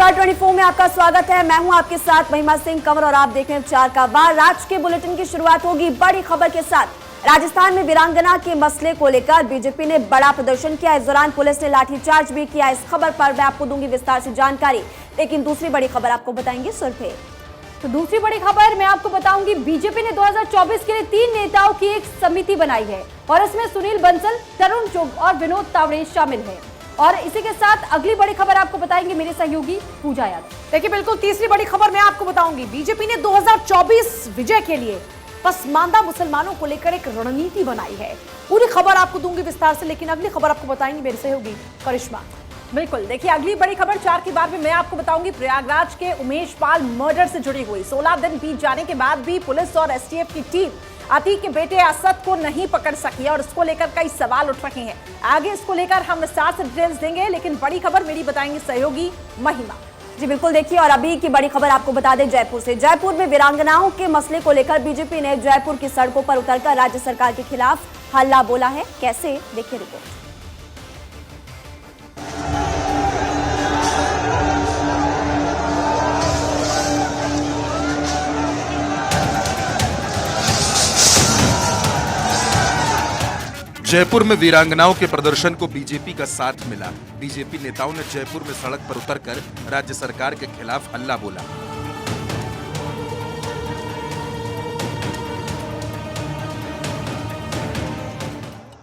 नमस्कार 24 में आपका स्वागत है। मैं हूं आपके साथ महिमा सिंह कंवर और आप देख रहे हैं 4 का वार। आज के बुलेटिन की शुरुआत होगी बड़ी खबर के साथ। राजस्थान में वीरांगना के मसले को लेकर बीजेपी ने बड़ा प्रदर्शन किया। इस दौरान पुलिस ने लाठीचार्ज भी किया। इस खबर पर मैं आपको दूंगी विस्तार से जानकारी, लेकिन दूसरी बड़ी खबर आपको बताएंगे सुरभि। तो दूसरी बड़ी खबर मैं आपको बताऊंगी, बीजेपी ने 2024 के लिए 3 नेताओं की एक समिति बनाई है और इसमें सुनील बंसल, तरुण चुग और विनोद तावड़े शामिल हैं। और इसी के साथ अगली बड़ी खबर आपको बताएंगे मेरे सहयोगी पूजा यादव। देखिए बिल्कुल तीसरी बड़ी खबर मैं आपको बताऊंगी, बीजेपी ने 2024 विजय के लिए पसमानदा मुसलमानों को लेकर एक रणनीति बनाई है। पूरी खबर आपको दूंगी विस्तार से, लेकिन अगली खबर आपको बताएंगी मेरे सहयोगी करिश्मा। बिल्कुल, देखिए अगली बड़ी खबर 4 की बार में मैं आपको बताऊंगी प्रयागराज के उमेश पाल मर्डर से जुड़ी हुई। 16 दिन बीत जाने के बाद भी पुलिस और एसटीएफ की टीम अतीक के बेटे असद को नहीं पकड़ सकी और इसको लेकर कई सवाल उठ रहे हैं। आगे इसको लेकर हम विस्तार से डिटेल्स देंगे, लेकिन बड़ी खबर मेरी बताएंगे सहयोगी महिमा। जी बिल्कुल, देखिए और अभी की बड़ी खबर आपको बता दें जयपुर से। जयपुर में वीरांगनाओं के मसले को लेकर बीजेपी ने जयपुर की सड़कों पर उतरकर राज्य सरकार के खिलाफ हल्ला बोला है। कैसे, देखिए रिपोर्ट। जयपुर में वीरांगनाओं के प्रदर्शन को बीजेपी का साथ मिला। बीजेपी नेताओं ने जयपुर में सड़क पर उतरकर राज्य सरकार के खिलाफ हल्ला बोला।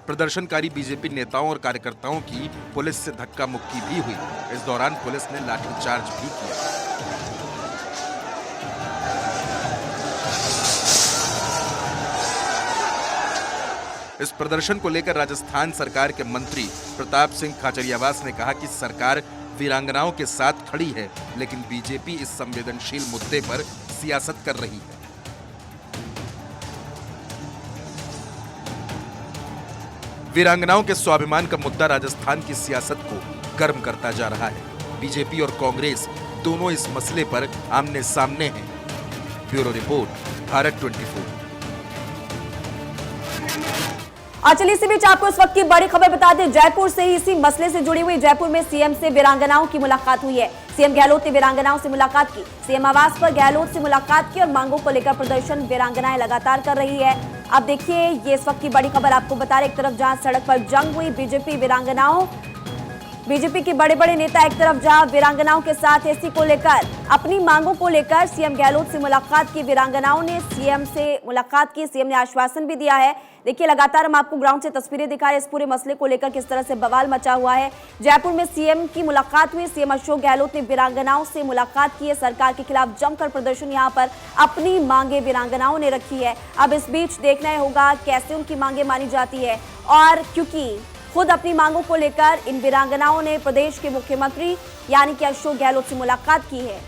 प्रदर्शनकारी बीजेपी नेताओं और कार्यकर्ताओं की पुलिस से धक्का मुक्की भी हुई। इस दौरान पुलिस ने लाठीचार्ज भी किया। इस प्रदर्शन को लेकर राजस्थान सरकार के मंत्री प्रताप सिंह खाचरियावास ने कहा कि सरकार वीरांगनाओं के साथ खड़ी है, लेकिन बीजेपी इस संवेदनशील मुद्दे पर सियासत कर रही है। वीरांगनाओं के स्वाभिमान का मुद्दा राजस्थान की सियासत को गर्म करता जा रहा है। बीजेपी और कांग्रेस दोनों इस मसले पर आमने सामने हैं। Bureau report, Bharat 24। और चलिए इसी बीच आपको इस वक्त की बड़ी खबर बता दें, जयपुर से ही इसी मसले से जुड़ी हुई। जयपुर में सीएम से वीरांगनाओं की मुलाकात हुई है। सीएम गहलोत ने वीरांगनाओं से मुलाकात की। सीएम आवास पर गहलोत से मुलाकात की और मांगों को लेकर प्रदर्शन वीरांगनाएं लगातार कर रही है। अब देखिए ये इस वक्त की बड़ी खबर आपको बता रहे, एक तरफ जहां सड़क पर जंग हुई बीजेपी के बड़े बड़े नेता, एक तरफ जहां वीरांगनाओं के साथ इसी को लेकर अपनी मांगों को लेकर सीएम गहलोत से मुलाकात की। वीरांगनाओं ने सीएम से मुलाकात की, सीएम ने आश्वासन भी दिया है। देखिए लगातार हम आपको ग्राउंड से तस्वीरें दिखा रहे हैं इस पूरे मसले को लेकर किस तरह से बवाल मचा हुआ है। जयपुर में सीएम की मुलाकात हुई। सीएम अशोक गहलोत ने वीरांगनाओं से मुलाकात की है। सरकार के खिलाफ जमकर प्रदर्शन, यहां पर अपनी मांगे वीरांगनाओं ने रखी है। अब इस बीच देखना होगा कैसे उनकी मांगे मानी जाती है, और क्योंकि खुद अपनी मांगों को लेकर इन वीरांगनाओं ने प्रदेश के मुख्यमंत्री यानी कि अशोक गहलोत से मुलाकात की है।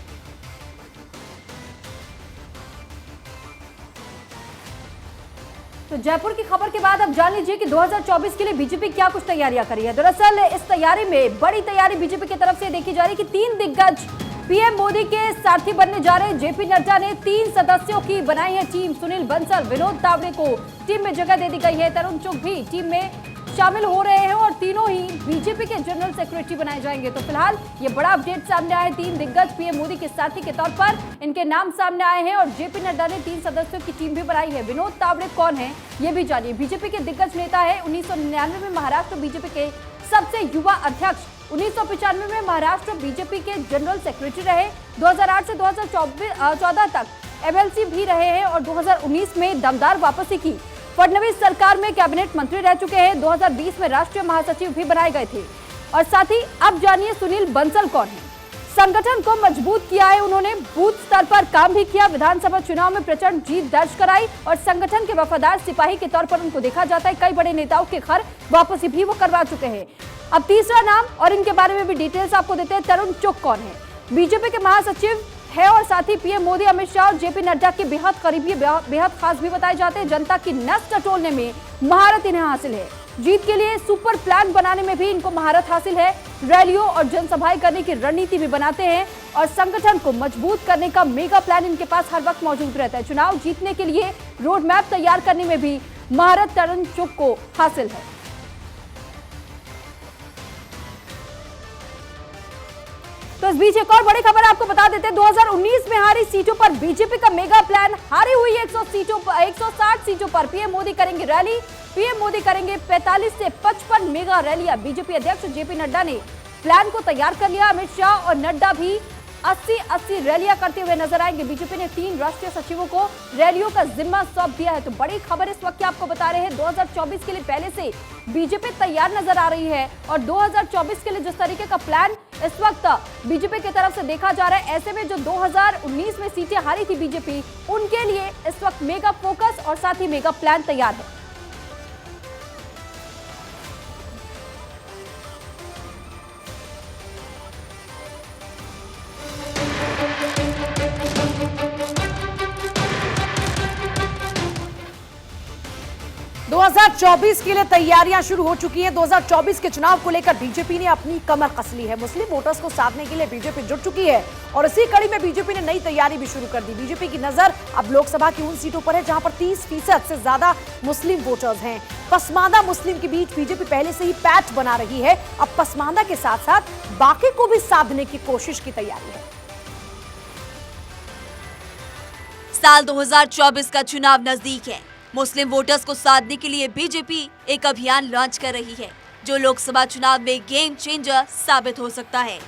तो जयपुर की खबर के बाद अब जान लीजिए कि 2024 के लिए बीजेपी क्या कुछ तैयारियां करी है। दरअसल इस तैयारी में बड़ी तैयारी बीजेपी की तरफ से देखी जा रही है कि 3 दिग्गज पीएम मोदी के सारथी बनने जा रहे हैं। जेपी नड्डा ने 3 सदस्यों की बनाई है टीम। सुनील बंसल, विनोद तावड़े को टीम में जगह दे दी गई है। तरुण चुग भी टीम में शामिल हो रहे हैं और तीनों ही बीजेपी के जनरल सेक्रेटरी बनाए जाएंगे। तो फिलहाल ये बड़ा अपडेट सामने आया है। 3 दिग्गज पीएम मोदी के साथी के तौर पर इनके नाम सामने आए हैं और जेपी नड्डा ने 3 सदस्यों की टीम भी बनाई है। विनोद तावड़े कौन है ये भी जानिए। बीजेपी के दिग्गज नेता है। 1999 में महाराष्ट्र बीजेपी के सबसे युवा अध्यक्ष, 1995 में महाराष्ट्र बीजेपी के जनरल सेक्रेटरी रहे। 2008 से 2014 तक एमएलसी भी रहे हैं और 2019 में दमदार वापसी की। फडणवीस सरकार में कैबिनेट मंत्री रह चुके हैं। 2020 में राष्ट्रीय महासचिव भी बनाए गए थे। और साथ ही अब जानिए सुनील बंसल कौन है। संगठन को मजबूत किया है उन्होंने, बूथ स्तर पर काम भी किया, विधानसभा चुनाव में प्रचंड जीत दर्ज कराई और संगठन के वफादार सिपाही के तौर पर उनको देखा जाता है। कई बड़े नेताओं के घर वापसी भी वो करवा चुके हैं। अब तीसरा नाम और इनके बारे में भी डिटेल्स आपको देते हैं। तरुण चुग कौन है? बीजेपी के महासचिव है और साथ ही पीएम मोदी, अमित शाह और जेपी नड्डा के बेहद करीबी, बेहद खास भी बताए जाते हैं। जनता की नस टटोलने में महारत इन्हें हासिल है। जीत के लिए सुपर प्लान बनाने में भी इनको महारत हासिल है। रैलियों और जनसभाएं करने की रणनीति भी बनाते हैं और संगठन को मजबूत करने का मेगा प्लान इनके पास हर वक्त मौजूद रहता है। चुनाव जीतने के लिए रोड मैप तैयार करने में भी महारत तरुण चुग को हासिल है। तो इस बीच एक और बड़ी खबर आपको बता देते हैं, 2019 में हारी सीटों पर बीजेपी का मेगा प्लान। हारी हुई 160 सीटों पर पीएम मोदी करेंगे रैली। पीएम मोदी करेंगे 45 से 55 मेगा रैलियां। बीजेपी अध्यक्ष जेपी नड्डा ने प्लान को तैयार कर लिया। अमित शाह और नड्डा भी 80 रैलियां करते हुए नजर आएंगे। बीजेपी ने 3 राष्ट्रीय सचिवों को रैलियों का जिम्मा सौंप दिया है। तो बड़ी खबर इस वक्त आपको बता रहे हैं, 2024 के लिए पहले से बीजेपी तैयार नजर आ रही है और 2024 के लिए जिस तरीके का प्लान इस वक्त बीजेपी की तरफ से देखा जा रहा है, ऐसे में जो 2019 में सीटें हारी थी बीजेपी, उनके लिए इस वक्त मेगा फोकस और साथ ही मेगा प्लान तैयार है। दो 2024 के लिए तैयारियां शुरू हो चुकी हैं। 2024 के चुनाव को लेकर बीजेपी ने अपनी कमर कस ली है। मुस्लिम वोटर्स को साधने के लिए बीजेपी जुट चुकी है और इसी कड़ी में बीजेपी ने नई तैयारी भी शुरू कर दी। बीजेपी की नजर अब लोकसभा की उन सीटों पर है जहां पर 30% से ज्यादा मुस्लिम वोटर्स हैं। पसमानदा मुस्लिम के बीच बीजेपी पहले से ही पैठ बना रही है। अब पसमानदा के साथ साथ बाकी को भी साधने की कोशिश की तैयारी है। साल 2024 का चुनाव नजदीक है। मुस्लिम वोटर्स को साधने के लिए बीजेपी एक अभियान लॉन्च कर रही है जो लोकसभा चुनाव में गेम चेंजर साबित हो सकता है।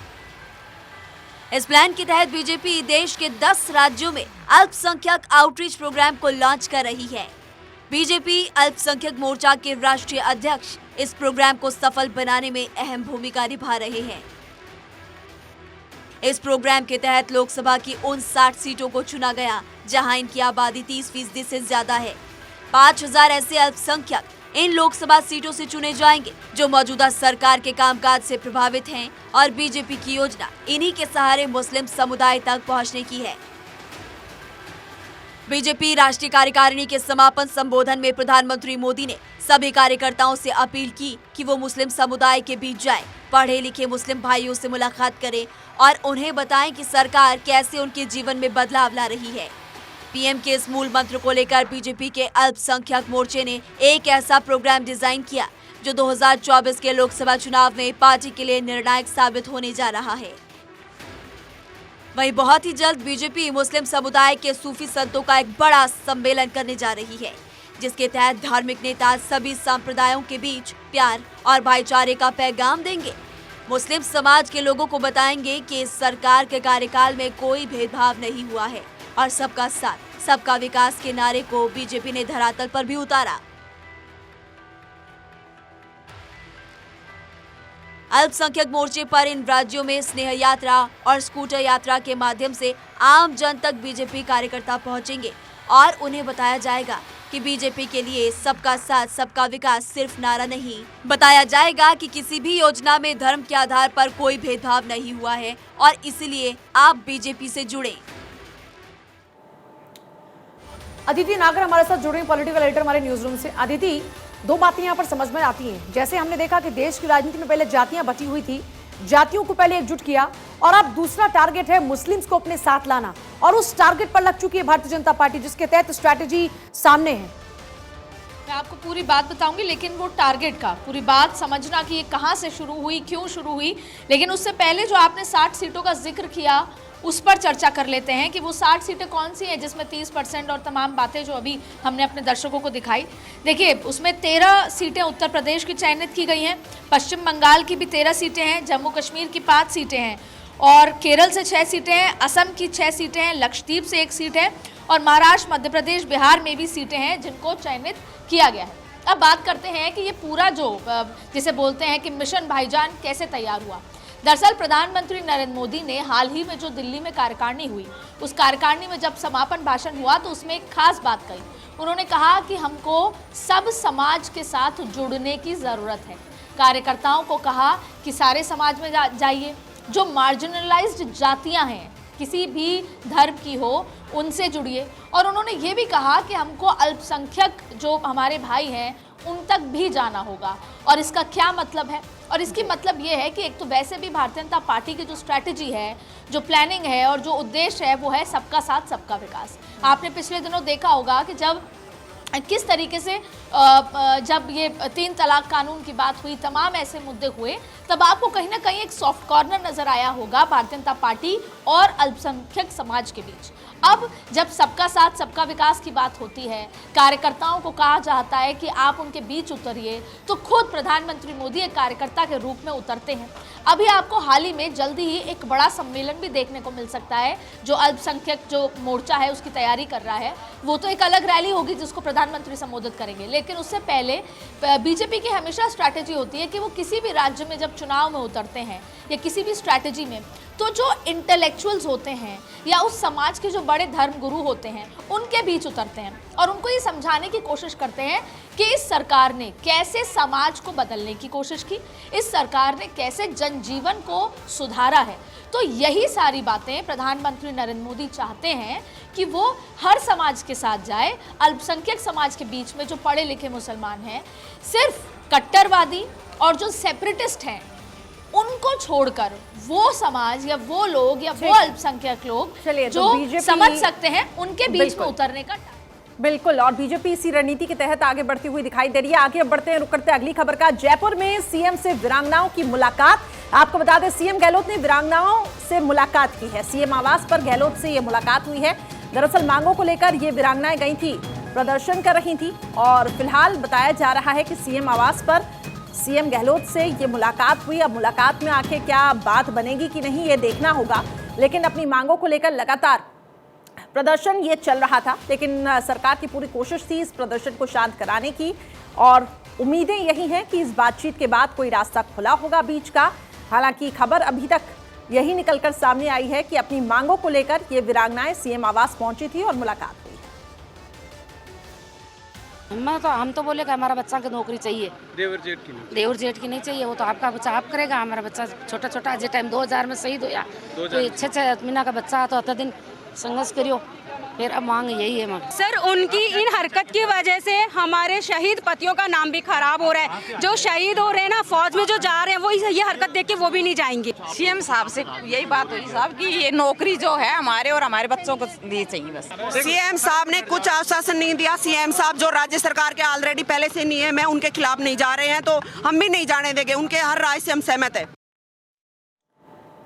इस प्लान के तहत बीजेपी देश के 10 राज्यों में अल्पसंख्यक आउटरीच प्रोग्राम को लॉन्च कर रही है। बीजेपी अल्पसंख्यक मोर्चा के राष्ट्रीय अध्यक्ष इस प्रोग्राम को सफल बनाने में अहम भूमिका निभा रहे हैं। इस प्रोग्राम के तहत लोकसभा की उन 60 सीटों को चुना गया जहां इनकी आबादी 30% से ज्यादा है। 5000 ऐसे अल्पसंख्यक इन लोकसभा सीटों से चुने जाएंगे जो मौजूदा सरकार के कामकाज से प्रभावित हैं और बीजेपी की योजना इन्हीं के सहारे मुस्लिम समुदाय तक पहुंचने की है। बीजेपी राष्ट्रीय कार्यकारिणी के समापन संबोधन में प्रधानमंत्री मोदी ने सभी कार्यकर्ताओं से अपील की कि वो मुस्लिम समुदाय के बीच जाएं, पढ़े लिखे मुस्लिम भाइयों से मुलाकात करें और उन्हें बताएं कि सरकार कैसे उनके जीवन में बदलाव ला रही है। पीएम के इस मूल मंत्र को लेकर बीजेपी के अल्पसंख्यक मोर्चे ने एक ऐसा प्रोग्राम डिजाइन किया जो 2024 के लोकसभा चुनाव में पार्टी के लिए निर्णायक साबित होने जा रहा है। वहीं बहुत ही जल्द बीजेपी मुस्लिम समुदाय के सूफी संतों का एक बड़ा सम्मेलन करने जा रही है जिसके तहत धार्मिक नेता सभी संप्रदायों के बीच प्यार और भाईचारे का पैगाम देंगे। मुस्लिम समाज के लोगों को बताएंगे कि इस सरकार के कार्यकाल में कोई भेदभाव नहीं हुआ है और सबका साथ सबका विकास के नारे को बीजेपी ने धरातल पर भी उतारा। अल्पसंख्यक मोर्चे पर इन राज्यों में स्नेह यात्रा और स्कूटर यात्रा के माध्यम से आम जन तक बीजेपी कार्यकर्ता पहुंचेंगे और उन्हें बताया जाएगा कि बीजेपी के लिए सबका साथ सबका विकास सिर्फ नारा नहीं, बताया जाएगा कि किसी भी योजना में धर्म के आधार पर कोई भेदभाव नहीं हुआ है और इसलिए आप बीजेपी से जुड़े। अदिति नागर हमारे साथ जुड़े हैं, पॉलिटिकल एडिटर हमारे न्यूज रूम से। अदिति, दो बातें यहाँ पर समझ में आती हैं। जैसे हमने देखा कि देश की राजनीति में पहले जातियां बटी हुई थी, जातियों को पहले एकजुट किया और अब दूसरा टारगेट है मुस्लिम्स को अपने साथ लाना और उस टारगेट पर लग चुकी है भारतीय जनता पार्टी जिसके तहत स्ट्रैटेजी सामने है। मैं आपको पूरी बात बताऊंगी, लेकिन वो टारगेट का पूरी बात समझना कि ये कहाँ से शुरू हुई, क्यों शुरू हुई। लेकिन उससे पहले जो आपने 60 सीटों का जिक्र किया उस पर चर्चा कर लेते हैं कि वो 60 सीटें कौन सी हैं जिसमें 30% और तमाम बातें जो अभी हमने अपने दर्शकों को दिखाई। देखिए, उसमें 13 सीटें उत्तर प्रदेश की चयनित की गई हैं, पश्चिम बंगाल की भी 13 सीटें हैं, जम्मू कश्मीर की 5 सीटें हैं और केरल से 6 सीटें हैं, असम की 6 सीटें हैं, लक्षद्वीप से 1 सीट है और महाराष्ट्र, मध्य प्रदेश, बिहार में भी सीटें हैं जिनको चयनित किया गया है। अब बात करते हैं कि ये पूरा जो जिसे बोलते हैं कि मिशन भाईजान कैसे तैयार हुआ। दरअसल प्रधानमंत्री नरेंद्र मोदी ने हाल ही में जो दिल्ली में कार्यकारिणी हुई, उस कार्यकारिणी में जब समापन भाषण हुआ तो उसमें एक खास बात कही। उन्होंने कहा कि हमको सब समाज के साथ जुड़ने की ज़रूरत है। कार्यकर्ताओं को कहा कि सारे समाज में जाइए, जो मार्जिनलाइज्ड जातियां हैं किसी भी धर्म की हो उनसे जुड़िए और उन्होंने ये भी कहा कि हमको अल्पसंख्यक जो हमारे भाई हैं उन तक भी जाना होगा। और इसका क्या मतलब है? और इसकी मतलब ये है कि एक तो वैसे भी भारतीय जनता पार्टी की जो स्ट्रैटेजी है, जो प्लानिंग है और जो उद्देश्य है वो है सबका साथ सबका विकास। आपने पिछले दिनों देखा होगा कि जब किस तरीके से जब ये 3 तलाक कानून की बात हुई, तमाम ऐसे मुद्दे हुए, तब आपको कहीं ना कहीं एक सॉफ्ट कॉर्नर नजर आया होगा भारतीय जनता पार्टी और अल्पसंख्यक समाज के बीच। अब जब सबका साथ सबका विकास की बात होती है, कार्यकर्ताओं को कहा जाता है कि आप उनके बीच उतरिए, तो खुद प्रधानमंत्री मोदी एक कार्यकर्ता के रूप में उतरते हैं। अभी आपको हाल ही में जल्दी ही एक बड़ा सम्मेलन भी देखने को मिल सकता है, जो अल्पसंख्यक जो मोर्चा है उसकी तैयारी कर रहा है। वो तो एक अलग रैली होगी जिसको प्रधानमंत्री संबोधित करेंगे, लेकिन उससे पहले बीजेपी की हमेशा स्ट्रैटेजी होती है कि वो किसी भी राज्य में जब चुनाव में उतरते हैं या किसी भी स्ट्रैटेजी में, तो जो इंटेलेक्चुअल्स होते हैं या उस समाज के जो बड़े धर्म गुरु होते हैं उनके बीच उतरते हैं और उनको ये समझाने की कोशिश करते हैं कि इस सरकार ने कैसे समाज को बदलने की कोशिश की, इस सरकार ने कैसे जनजीवन को सुधारा है। तो यही सारी बातें प्रधानमंत्री नरेंद्र मोदी चाहते हैं कि वो हर समाज के साथ जाए। अल्पसंख्यक समाज के बीच में जो पढ़े लिखे मुसलमान हैं, सिर्फ कट्टरवादी और जो सेपरेटिस्ट हैं उनको छोड़कर वो समाज या वो लोग या वो अल्पसंख्यक लोग चलिए, जो तो BJP समझ सकते हैं उनके बीच में बिल्कुल। उतरने का बिल्कुल, और बीजेपी इसी रणनीति के तहत आगे बढ़ती हुई दिखाई दे रही है। आगे बढ़ते हैं, रुक करते हैं अगली खबर का। जयपुर में सीएम से वीरांगनाओं की मुलाकात। आपको बता दें, सीएम गहलोत ने वीरांगनाओं से मुलाकात की है। सीएम आवास पर गहलोत से ये मुलाकात हुई है। दरअसल मांगों को लेकर ये वीरांगनाएं गई थी, प्रदर्शन कर रही थी, और फिलहाल बताया जा रहा है कि सीएम आवास पर सीएम गहलोत से ये मुलाकात हुई। अब मुलाकात में आखिर क्या बात बनेगी कि नहीं, ये देखना होगा। लेकिन अपनी मांगों को लेकर लगातार प्रदर्शन ये चल रहा था, लेकिन सरकार की पूरी कोशिश थी इस प्रदर्शन को शांत कराने की, और उम्मीदें यही हैं कि इस बातचीत के बाद कोई रास्ता खुला होगा बीच का। हालांकि खबर अभी तक यही निकलकर सामने आई है कि अपनी मांगों को लेकर ये वीरांगनाएं सीएम आवास पहुंची थी और मुलाकात हुई। हम तो बोले कि हमारा बच्चा की नौकरी चाहिए, देवर जेठ की नहीं चाहिए। वो तो आपका बच्चा आप करेगा, हमारा बच्चा छोटा छोटा जिस टाइम 2000 में शहीद होया, तो 6 महीना का बच्चा तो 8 दिन संघर्ष करियो, फिर अब मांग यही है। मांग सर, उनकी इन हरकत की वजह से हमारे शहीद पतियों का नाम भी खराब हो रहा है। जो शहीद हो रहे हैं ना, फौज में जो जा रहे हैं, वो ये हरकत देख के वो भी नहीं जाएंगे। सीएम साहब से यही बात हुई साहब कि ये नौकरी जो है हमारे और हमारे बच्चों को दी चाहिए बस। सीएम साहब ने कुछ आश्वासन नहीं दिया। सीएम साहब जो राज्य सरकार के ऑलरेडी पहले से नियम है उनके खिलाफ नहीं जा रहे हैं, तो हम भी नहीं जाने देंगे। उनके हर राय से हम सहमत है।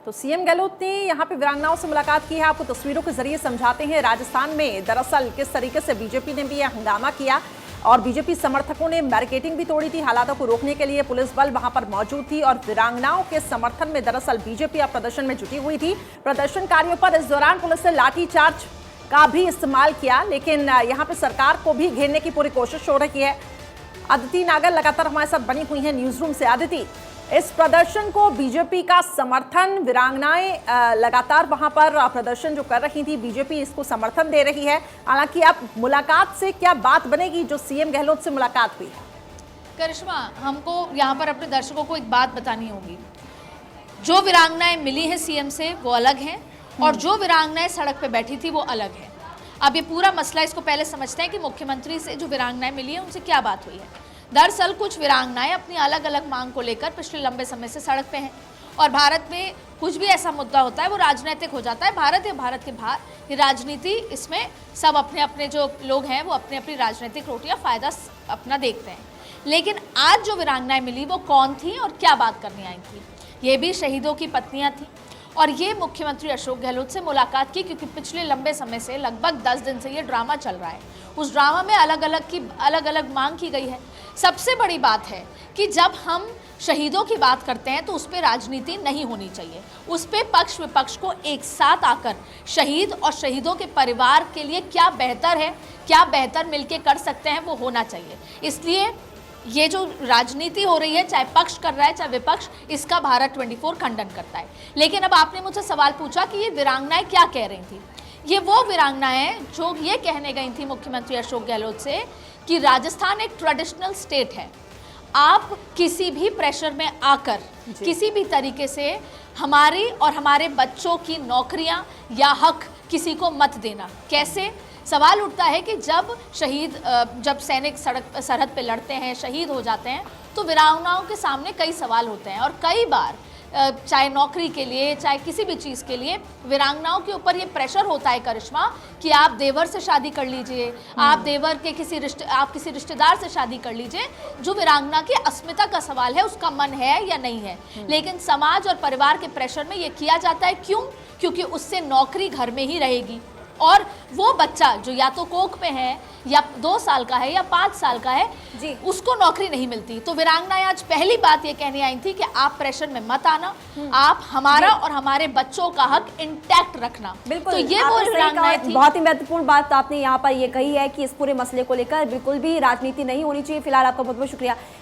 तो सीएम गहलोत ने यहाँ पे वीरांगनाओं से मुलाकात की है। आपको तस्वीरों के जरिए समझाते हैं राजस्थान में दरअसल किस तरीके से बीजेपी ने भी यह हंगामा किया, और बीजेपी समर्थकों ने बैरिकेडिंग भी तोड़ी थी। हालातों को रोकने के लिए पुलिस बल वहां पर मौजूद थी, और वीरांगनाओं के समर्थन में दरअसल बीजेपी अब प्रदर्शन में जुटी हुई थी। प्रदर्शनकारियों पर इस दौरान पुलिस ने लाठीचार्ज का भी इस्तेमाल किया, लेकिन यहाँ पे सरकार को भी घेरने की पूरी कोशिश हो रही है। अदिति नागर लगातार हमारे साथ बनी हुई है न्यूज रूम से। अदिति, इस प्रदर्शन को बीजेपी का समर्थन, वीरांगनाएं लगातार वहां पर प्रदर्शन जो कर रही थी, बीजेपी इसको समर्थन दे रही है। हालांकि अब मुलाकात से क्या बात बनेगी, जो सीएम गहलोत से मुलाकात हुई है? करिश्मा, हमको यहाँ पर अपने दर्शकों को एक बात बतानी होगी। जो वीरांगनाएं मिली हैं सीएम से वो अलग हैं, और जो वीरांगनाएं सड़क पे बैठी थी वो अलग है। अब ये पूरा मसला, इसको पहले समझते हैं कि मुख्यमंत्री से जो वीरांगनाएं मिली है उनसे क्या बात हुई है। दरअसल कुछ वीरांगनाएं अपनी अलग अलग मांग को लेकर पिछले लंबे समय से सड़क पे हैं, और भारत में कुछ भी ऐसा मुद्दा होता है वो राजनीतिक हो जाता है। भारत या भारत के बाहर ये राजनीति, इसमें सब अपने अपने जो लोग हैं वो अपने अपनी राजनीतिक रोटियां फायदा अपना देखते हैं। लेकिन आज जो वीरांगनाएं मिली वो कौन थी और क्या बात करनी आई थी? ये भी शहीदों की पत्नियां थी, और ये मुख्यमंत्री अशोक गहलोत से मुलाकात की, क्योंकि पिछले लंबे समय से लगभग 10 दिन से ये ड्रामा चल रहा है। उस ड्रामा में अलग अलग मांग की गई है। सबसे बड़ी बात है कि जब हम शहीदों की बात करते हैं तो उस पर राजनीति नहीं होनी चाहिए। उस पर पक्ष विपक्ष को एक साथ आकर शहीद और शहीदों के परिवार के लिए क्या बेहतर है, क्या बेहतर मिलके कर सकते हैं, वो होना चाहिए। इसलिए ये जो राजनीति हो रही है, चाहे पक्ष कर रहा है चाहे विपक्ष, इसका भारत 24 खंडन करता है। लेकिन अब आपने मुझसे सवाल पूछा कि ये वीरांगनाएं क्या कह रही थी। ये वो वीरांगनाएं जो ये कहने गई थी मुख्यमंत्री अशोक गहलोत से कि राजस्थान एक ट्रेडिशनल स्टेट है, आप किसी भी प्रेशर में आकर किसी भी तरीके से हमारी और हमारे बच्चों की नौकरियां या हक किसी को मत देना। कैसे? सवाल उठता है कि जब सैनिक सरहद पे लड़ते हैं, शहीद हो जाते हैं, तो वीरांगनाओं के सामने कई सवाल होते हैं, और कई बार चाहे नौकरी के लिए, चाहे किसी भी चीज़ के लिए, वीरांगनाओं के ऊपर ये प्रेशर होता है करिश्मा कि आप देवर से शादी कर लीजिए, आप देवर के किसी रिश्तेदार से शादी कर लीजिए। जो वीरांगना की अस्मिता का सवाल है, उसका मन है या नहीं है, लेकिन समाज और परिवार के प्रेशर में ये किया जाता है। क्यों? क्योंकि उससे नौकरी घर में ही रहेगी और वो बच्चा जो या तो कोख पे है या 2 साल का है या 5 साल का है जी, उसको नौकरी नहीं मिलती। तो वीरांगनाएं आज पहली बात ये कहने आई थी कि आप प्रेशर में मत आना, आप हमारा और हमारे बच्चों का हक इंटैक्ट रखना। बिल्कुल, तो ये आपने वो सही वीरांगनाएं कहा। थी। बहुत ही महत्वपूर्ण बात आपने यहाँ पर ये कही है कि इस पूरे मसले को लेकर बिल्कुल भी राजनीति नहीं होनी चाहिए। फिलहाल आपका बहुत बहुत शुक्रिया।